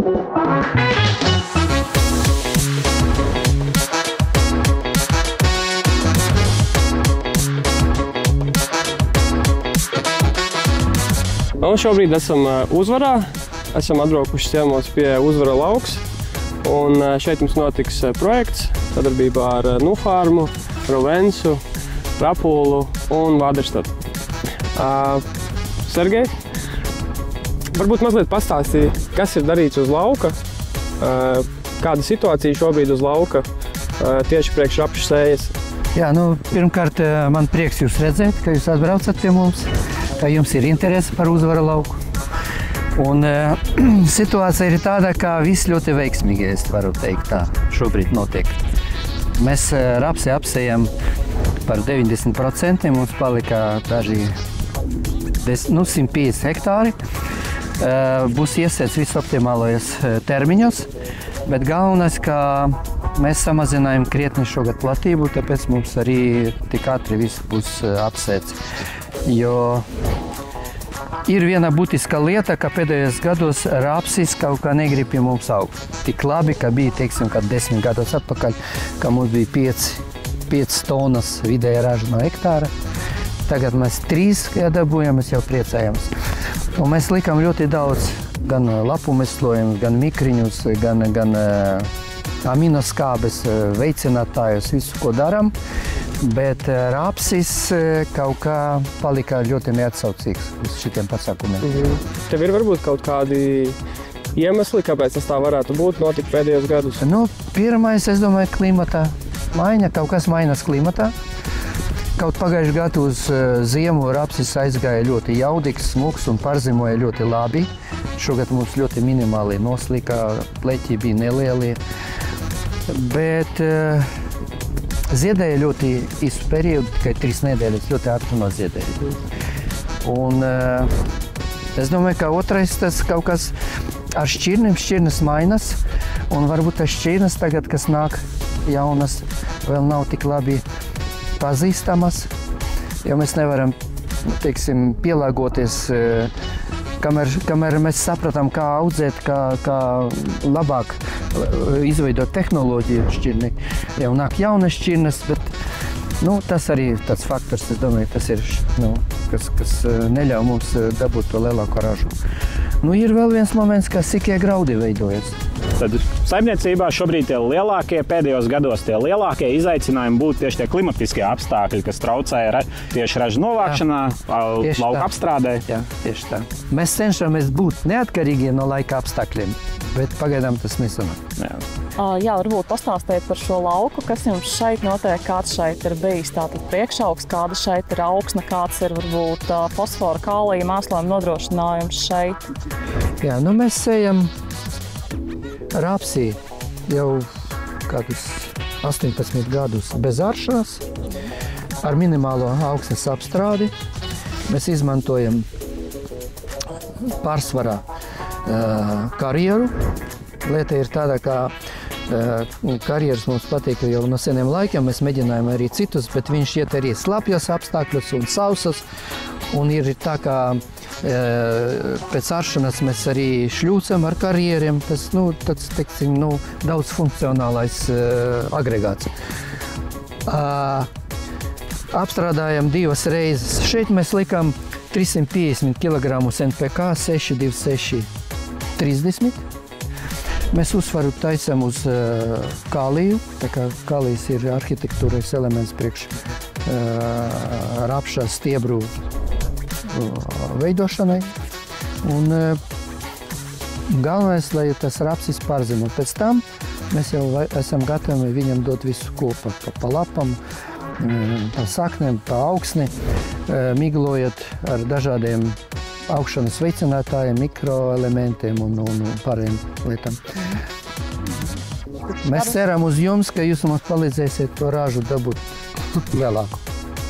Un šobrīd esam Uzvarā, esam atbraukuši ciemos pie Uzvara lauks, un šeit mums notiks projekts sadarbībā ar Nufarmu, Rovensu, Rapulu un Vāderstatu. Sergej, varbūt mazliet pastāstīja, kas ir darīts uz lauka, kāda situācija šobrīd uz lauka tieši priekš rapšu sējas. Jā, pirmkārt, man prieks jūs redzēt, ka jūs atbraucat pie mums, ka jums ir interese par Uzvara lauku. Un situācija ir tāda, ka viss ļoti veiksmīgi, es varu teikt tā, šobrīd notiek. Mēs rapsi apsējam par 90%, mums palika daži 150 hektāri. Būs iesēts viss optimālajos termiņos, bet galvenais, ka mēs samazinājam krietni šogad platību, tāpēc mums arī tik ātri viss būs apsēts. Jo ir viena būtiska lieta, ka pēdējos gados rapsis kaut kā negrib pie mums augt. Tik labi, ka bija, teiksim, kad 10 gados atpakaļ, ka mums bija 5 tonnas vidēja raža no hektāra. Tagad mēs 3 dabūjam, mēs jau priecājamies. Un mēs likam ļoti daudz gan lapu meslojumus, gan mikriņus, gan aminoskābes, veicinātājus, visu, ko daram. Bet rapsis kaut kā palika ļoti neatsaucīgs uz šitiem pasākumiem. Tev ir varbūt kaut kādi iemesli, kāpēc tas tā varētu būt notikt pēdējos gadus? Pirmais, es domāju, klimata maiņa, kaut kas mainās klimatā. Kaut pagājuši gadu uz ziemu rapsis aizgāja ļoti jaudīgs, smuks un pārzimoja ļoti labi. Šogad mums ļoti minimāli noslika, pleķi bija nelieli. Bet ziedēja ļoti īsu periodu, tikai 3 nedēļas, ļoti ātri noziedēja. Un es domāju, ka otrais tas kaut kas ar šķirnēm, šķirnes mainas, un varbūt tas šķirnes tagad, kas nāk jaunas, vēl nav tik labi pazīstamas, jo mēs nevaram, teiksim, pielāgoties, kamēr mēs sapratām, kā audzēt, kā labāk izveidot tehnoloģiju šķirni. Jau nāk jaunas šķirnes, bet tas arī tāds faktors, es domāju, tas ir, kas neļauj mums dabūt to lielāko ražu. Ir vēl viens moments, ka sikie graudi veidojas. Tad saimniecībā šobrīd pēdējos gados tie lielākie izaicinājumi būtu tieši tie klimatiskie apstākļi, kas traucē tieši ražu novākšanā, lauka apstrādē. Jā, tieši tā. Mēs cenšamies būt neatkarīgi no laika apstākļiem, bet pagaidām tas nesanāk. Jā, varbūt pastāstiet par šo lauku, kas jums šeit notiek, kāds šeit ir bijis tātad priekšaugs, kāda šeit ir augsne, kāds ir varbūt fosfora, kālija, mēslojuma nodrošinājums šeit. Jā, mēs sējam rapsī jau kādus 18 gadus bez āršanas, ar minimālo augsnes apstrādi. Mēs izmantojam pārsvarā karjeru. Lieta ir tāda, ka karjeras mums patīk jau no seniem laikiem. Mēs mēģinājām arī citus, bet viņš iet arī slapjas apstākļus un sausas. Un ir tā, ka pēc āršanas mēs arī šļūcam ar karjeriem. Tas, teiksim, daudz funkcionālais agregāts. Apstrādājam 2 reizes. Šeit mēs likam 350 kg NPK, 626 30. Mēs uzsvaru taisam uz kāliju, tā kā kālijs ir arhitektūras elements priekš rapša stiebru veidošanai. Un galvenais, lai tas rapsis pārzemo. Pēc tam mēs jau esam gatavi viņam dot visu kopā, pa lapam, pa saknēm, pa augsni, miglojot ar dažādiem augšanas veicinātājiem, mikroelementiem un pārējiem lietām. Mēs ceram uz jums, ka jūs mums palīdzēsiet to ražu dabūt vēlāku.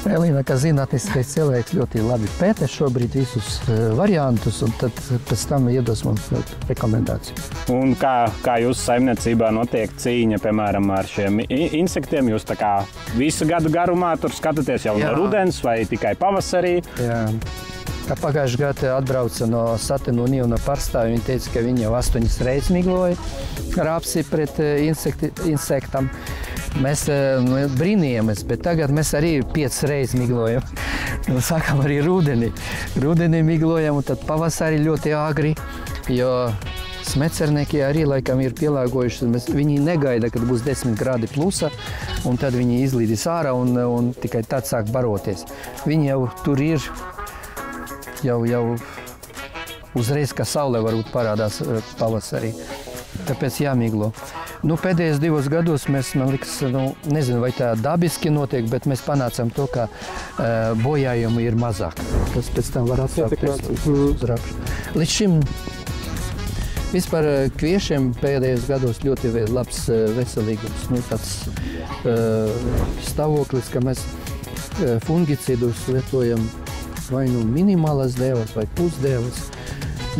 Elīna, kā zinātniskais cilvēks, ļoti labi pēta šobrīd visus variantus, un tad pēc tam iedos mums rekomendāciju. Un kā jūsu saimniecībā notiek cīņa, piemēram, ar šiem insektiem? Jūs tā kā visu gadu garumā tur skatāties jau no rudens vai tikai pavasarī? Jā. Pagājušajā gadā atbrauca no Satinu un Ivna pārstāvja. Viņa teica, ka viņi jau 8 reizes migloja rapsi pret insektam. Mēs brīnījāmies, bet tagad mēs arī 5 reizes miglojam. Sākam arī rudenī. Rudenī miglojam un tad pavasarī ļoti agri, jo smecernieki arī laikam ir pielāgojušies. Viņi negaida, kad būs 10 grādi plusa, un tad viņi izlīdīs ārā un tikai tad sāk baroties. Viņi jau tur ir jau uzreiz, ka saule varbūt parādās pavasarī. Tāpēc jāmiglo. Pēdējos 2 gados mēs, man liekas, nezinu, vai tā dabiski notiek, bet mēs panācam to, ka bojājumi ir mazāk. Tas pēc tam var atsākties uz rapšu. Līdz šim vispār kviešiem pēdējos gados ļoti labs veselīgums. Tāds stāvoklis, ka mēs fungicidus lietojam vai minimālas devas vai pusdevas.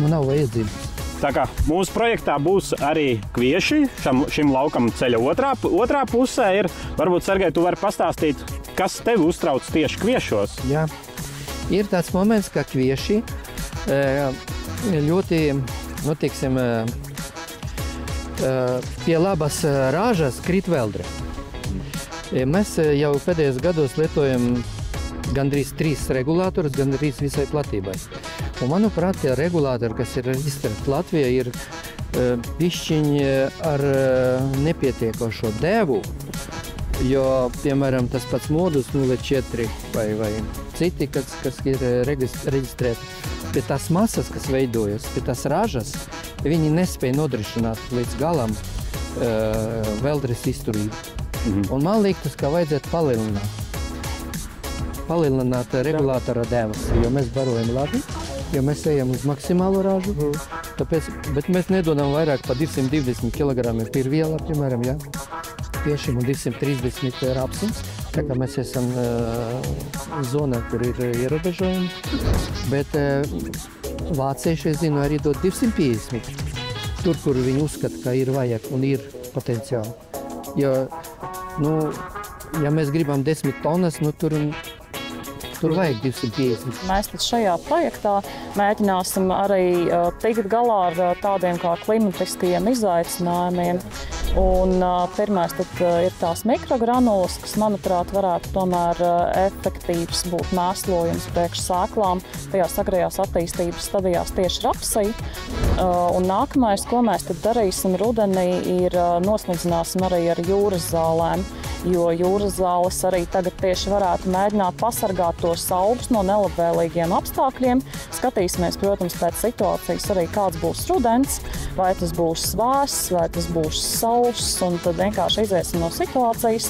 Nav vajadzības. Tā kā mūsu projektā būs arī kvieši, šim laukam ceļa otrā pusē ir. Varbūt, Sergej, tu vari pastāstīt, kas tevi uztrauc tieši kviešos? Jā, ir tāds moments, ka kvieši ļoti, teiksim, pie labas rāžas krīt veldre. Mēs jau pēdējos gados lietojam gandrīz 3 regulātorus, gandrīz visai platībai. Un, manuprāt, tie regulātori, kas ir reģistrēti Latvijā, ir bišķiņi ar nepietiekošo devu, jo, piemēram, tas pats modus 04 vai citi, kas ir reģistrēti, pie tās masas, kas veidojas, pie tās ražas, viņi nespēja nodrošināt līdz galam veldres izturību. Un man liekas, ka vajadzētu palielināt regulātora devas, jo mēs barojam labi, jo mēs ejam uz maksimālo ražu, bet mēs nedodam vairāk par 220 kg pirviela, piemēram, jā, piešim un 230 rapsim. Tā kā mēs esam zonā, kur ir ierobežojumi, bet vācieši, es zinu, arī dod 250, tur, kur viņi uzskata, ka ir vajag un ir potenciāli. Jo, ja mēs gribam 10 tonnas, tur vajag 250. Mēs tad šajā projektā mēģināsim arī tikt galā ar tādiem kā klimatiskajiem izaicinājumiem. Un pirmais tad ir tās mikrogranulas, kas, manuprāt, varētu tomēr efektīvs būt mēslojums priekš sēklām tajās agrējās attīstības stadijās tieši rapsī. Un nākamais, ko mēs tad darīsim rudenī, ir nosmidzināsim arī ar jūras zālēm, jo jūras zāles arī tagad tieši varētu mēģināt pasargāt tos augus no nelabvēlīgiem apstākļiem. Skatīsimies, protams, pēc situācijas arī kāds būs rudens, vai tas būs svēss, vai tas būs sauss, un tad vienkārši iziesim no situācijas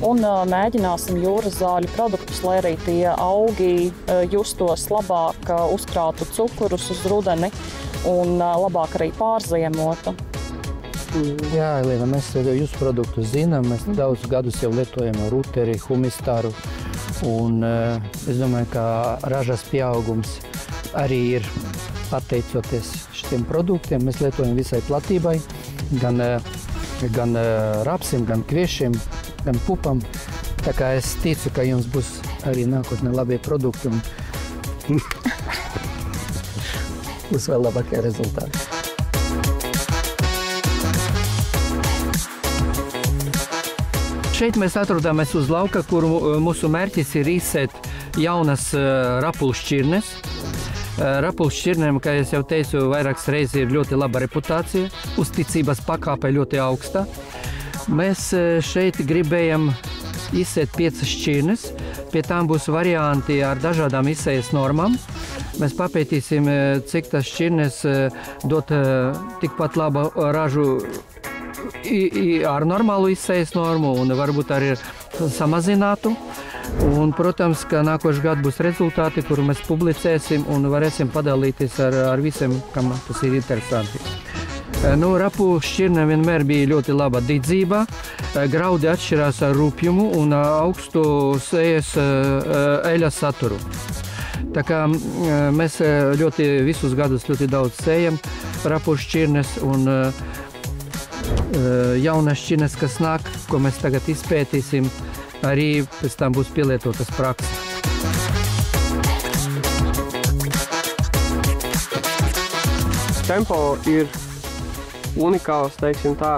un mēģināsim jūras zāļu produktus, lai arī tie augi justos labāk, uzkrātu cukurus uz rudeni un labāk arī pārziemotu. Jā, Elīna, mēs jūsu produktus zinām, mēs daudzus gadus jau lietojam ruteri, humistāru, un es domāju, ka ražas pieaugums arī ir pateicoties šiem produktiem. Mēs lietojam visai platībai, gan rapsim, gan kviešiem, gan pupam. Tā kā es ticu, ka jums būs arī nākotnē labie produkti un būs vēl labākie rezultāti. Šeit mēs atrodamies uz lauka, kur mūsu mērķis ir izsēt jaunas rapulšķirnes. Rapulšķirnēm, kā es jau teicu, vairākas reizes ir ļoti laba reputācija, uzticības pakāpe ļoti augsta. Mēs šeit gribējam izsēt 5 šķirnes, pie tām būs varianti ar dažādām izsējas normām. Mēs papētīsim, cik tas šķirnes dot tikpat labu ražu ar normālu izsējas normu un varbūt arī samazinātu. Un, protams, ka nākošais gads būs rezultāti, kuru mēs publicēsim un varēsim padalīties ar visiem, kam tas ir interesanti. Rapu šķirnēm vienmēr bija ļoti laba dedzība, graudi atšķirās ar rupjumu un augstu sējas eļas saturu. Tā kā mēs visus gadus ļoti daudz sējam rapu šķirnes un jaunas šķirnes, kas nāk, ko mēs tagad izpētīsim, arī pēc tam būs pielietotas prakses. Tempo ir unikāls, teiksim tā,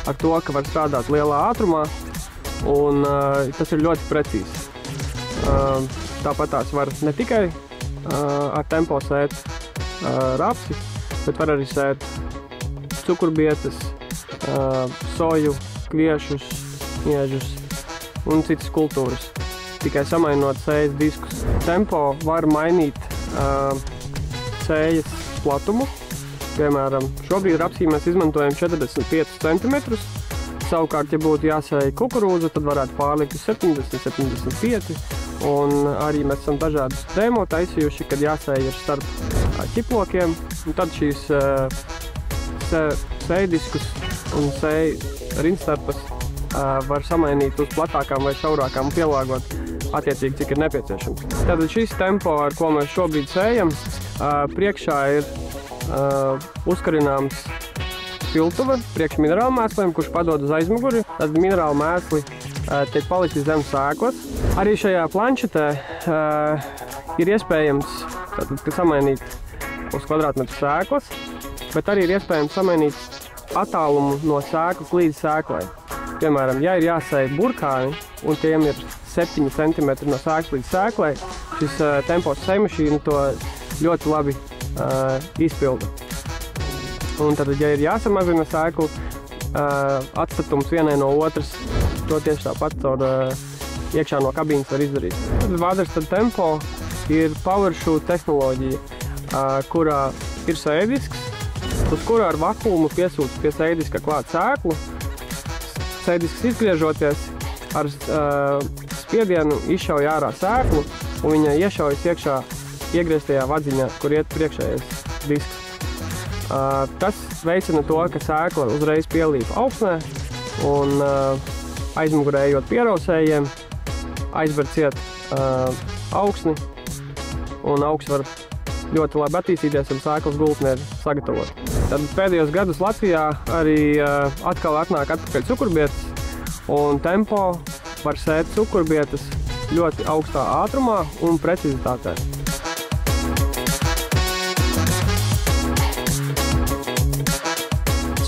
ar to, ka var strādāt lielā ātrumā, un tas ir ļoti precīzi. Tāpat tās var ne tikai ar Tempo sēt rapsi, bet var arī sēt cukurbietes, soju, kviešus, iežus un citas kultūras. Tikai samainot sējas diskus. Tempo var mainīt sējas platumu. Piemēram, šobrīd rapsī mēs izmantojam 45 cm. Savukārt, ja būtu jāsēja kukurūza, tad varētu pārlikt uz 70, 75. Un arī mēs esam dažādus demo taisījuši, kad jāsēja ir starp ķiplokiem. Un tad šīs sējdiskus un rindstarpas var samainīt uz platākām vai šaurākām un pielāgot attiecīgi, cik ir nepieciešams. Tātad šis Tempo, ar ko mēs šobrīd sējam, priekšā ir uzkarināms piltuve priekš minerālu mēsliem, kurš padod uz aizmuguri. Tad minerālu mēsli tiek palikti zem sēklas. Arī šajā planšetē ir iespējams samainīt uz kvadrātmetru sēklas, bet arī ir iespējams samainīt attālumu no sēklas līdz sēklai. Piemēram, ja ir jāsēja burkāni un tiem ir 7 cm no sēklas līdz sēklai, šis Tempo sējmašīna to ļoti labi izpilda. Un tad, ja ir jāsamazina sēklu atstatums vienai no otras, to tieši tāpat caur iekšā no kabīnes var izdarīt. Tad Waterstad Tempo ir PowerShoe tehnoloģija, kurā ir sējdisks, uz kura ar vakuumu piesūc pie sējdiska klāt sēklu. Sējdisks izgriežoties ar spiedienu izšauj ārā sēklu, un viņa iešaujas iekšā iegrieztajā vadziņā, kur iet priekšējais disks. Tas veicina to, ka sēkla uzreiz pielīp augsnē, un aizmugurējot pierausējiem, aizber ciet augsni, un augs var ļoti labi attīstīties, un sēklas gultne ir sagatavota. Tad pēdējos gadus Latvijā arī atkal atnāk atpakaļ cukurbietes, un Tempo var sēt cukurbietes ļoti augstā ātrumā un precizitātē.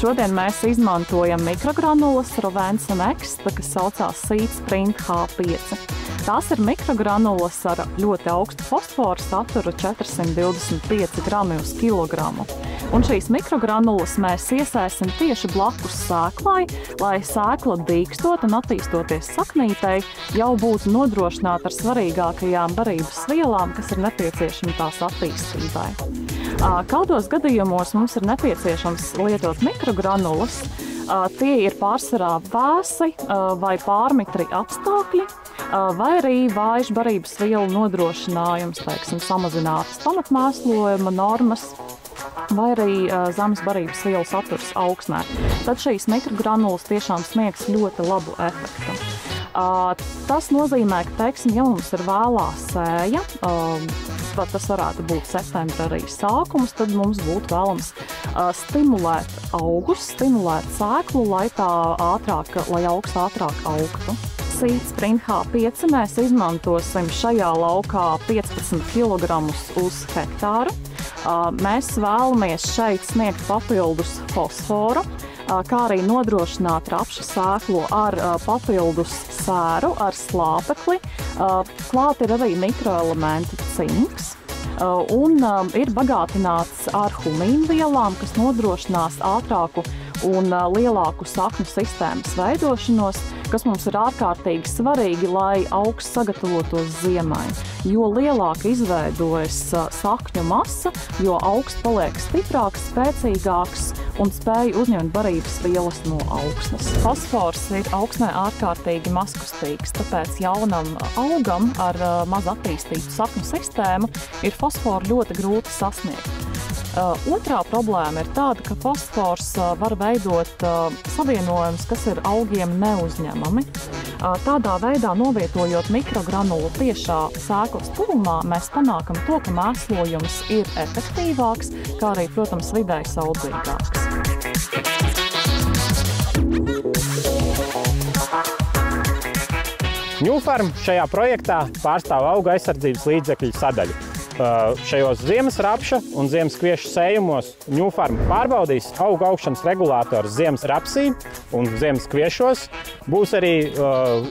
Šodien mēs izmantojam mikrogranulas Rovens & Extra, kas saucās Seed Sprint H5. Tās ir mikrogranulas ar ļoti augstu fosforu saturu 425 grami uz kilogramu. Un šīs mikrogranulas mēs iesēsim tieši blakus sēklai, lai sēkla dīkstot un attīstoties saknītei jau būtu nodrošināta ar svarīgākajām barības vielām, kas ir nepieciešami tās attīstībai. Kādos gadījumos mums ir nepieciešams lietot mikrogranulas, tie ir pārsvarā vēsi vai pārmitri apstākļi, vai arī vājš barības vielu nodrošinājums, teiksim, samazinātas pamatmēslojuma normas, vai arī zemes barības vielu saturs augsnē. Tad šīs mikrogranulas tiešām sniegs ļoti labu efektu. Tas nozīmē, ka, teiksim, ja mums ir vēlā sēja, tas varētu būt septembra arī sākums, tad mums būtu vēlams stimulēt augus, stimulēt sēklu, lai augs ātrāk augtu. Seed Sprint H5 mēs izmantosim šajā laukā 15 kg uz hektāru. Mēs vēlamies šeit sniegt papildus fosforu, kā arī nodrošināt rapšu sēklu ar papildus sēru, ar slāpekli. Klāt ir arī mikroelementi cinks un ir bagātināts ar humīnvielām, kas nodrošinās ātrāku un lielāku sakņu sistēmas veidošanos, kas mums ir ārkārtīgi svarīgi, lai augs sagatavotos ziemai. Jo lielāka izveidojas sakņu masa, jo augs paliek stiprāks, spēcīgāks un spēj uzņemt barības vielas no augsnes. Fosfors ir augsnē ārkārtīgi mazkustīgs, tāpēc jaunam augam ar maz attīstītu sakņu sistēmu ir fosforu ļoti grūti sasniegt. Otrā problēma ir tāda, ka fosfors var veidot savienojumus, kas ir augiem neuzņemami. Tādā veidā, novietojot mikrogranulu tiešā sēklas tuvumā, mēs panākam to, ka mēslojums ir efektīvāks, kā arī, protams, vidēji saudzīgāks. Newfarm šajā projektā pārstāv auga aizsardzības līdzekļu sadaļu. šajos ziemas rapša un ziemas kviešu sējumos Ņūfarm pārbaudīs augu augšanas regulātors ziemas rapsī un ziemas kviešos. Būs arī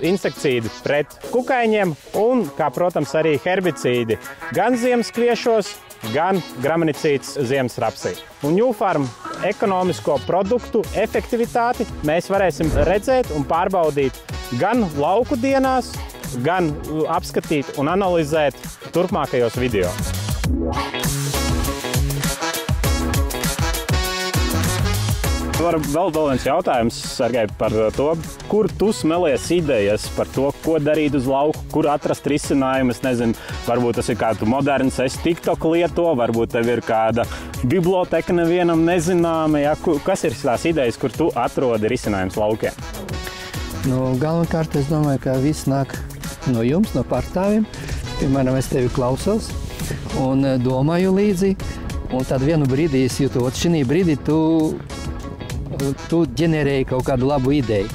insekticīdi pret kukaiņiem un, kā protams, arī herbicīdi gan ziemas kviešos, gan gramenicīds ziemas rapsī. Un Ņūfarm ekonomisko produktu efektivitāti mēs varēsim redzēt un pārbaudīt gan lauku dienās, gan apskatīt un analizēt turpmākajos video. Vēl viens jautājums, Sergej, par to, kur tu smelies idejas par to, ko darīt uz lauku, kur atrast risinājumu. Es nezinu, varbūt tas ir kāds moderns, es TikTok lieto, varbūt tev ir kāda biblioteka nevienam nezināma. Ja? Kas ir tās idejas, kur tu atrodi risinājums laukiem? Galvenokārt es domāju, ka viss nāk no jums, no pārstāvjiem. Piemēram, es tevi klausos un domāju līdzi. Un tad vienu brīdī es jūtu, šī brīdī tu ģenerēji kaut kādu labu ideju.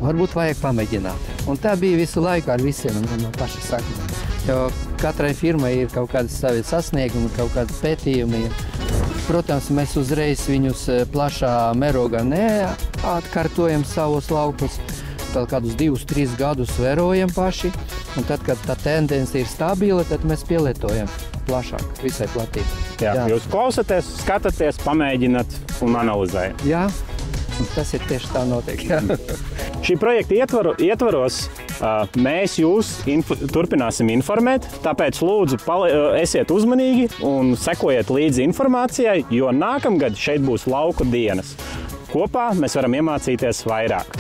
Varbūt vajag pamēģināt. Un tā bija visu laiku ar visiem no paša sakuma. Jo katrai firmai ir kaut kādi savi sasniegumi, kaut kādi pētījumi. Protams, mēs uzreiz viņus plašā mērogā neatkārtojam savus laukus. Vēl kādus 2-3 gadus vērojam paši. Un tad, kad tā tendence ir stabila, tad mēs pielietojam plašāk, visai platībai. Jā, jūs klausaties, skatāties, pamēģināt un analizējat. Jā, tas ir tieši tā notiek. Jā. Šī projekta ietvaros mēs jūs turpināsim informēt, tāpēc lūdzu esiet uzmanīgi un sekojiet līdzi informācijai, jo nākamgad šeit būs lauku dienas. Kopā mēs varam iemācīties vairāk.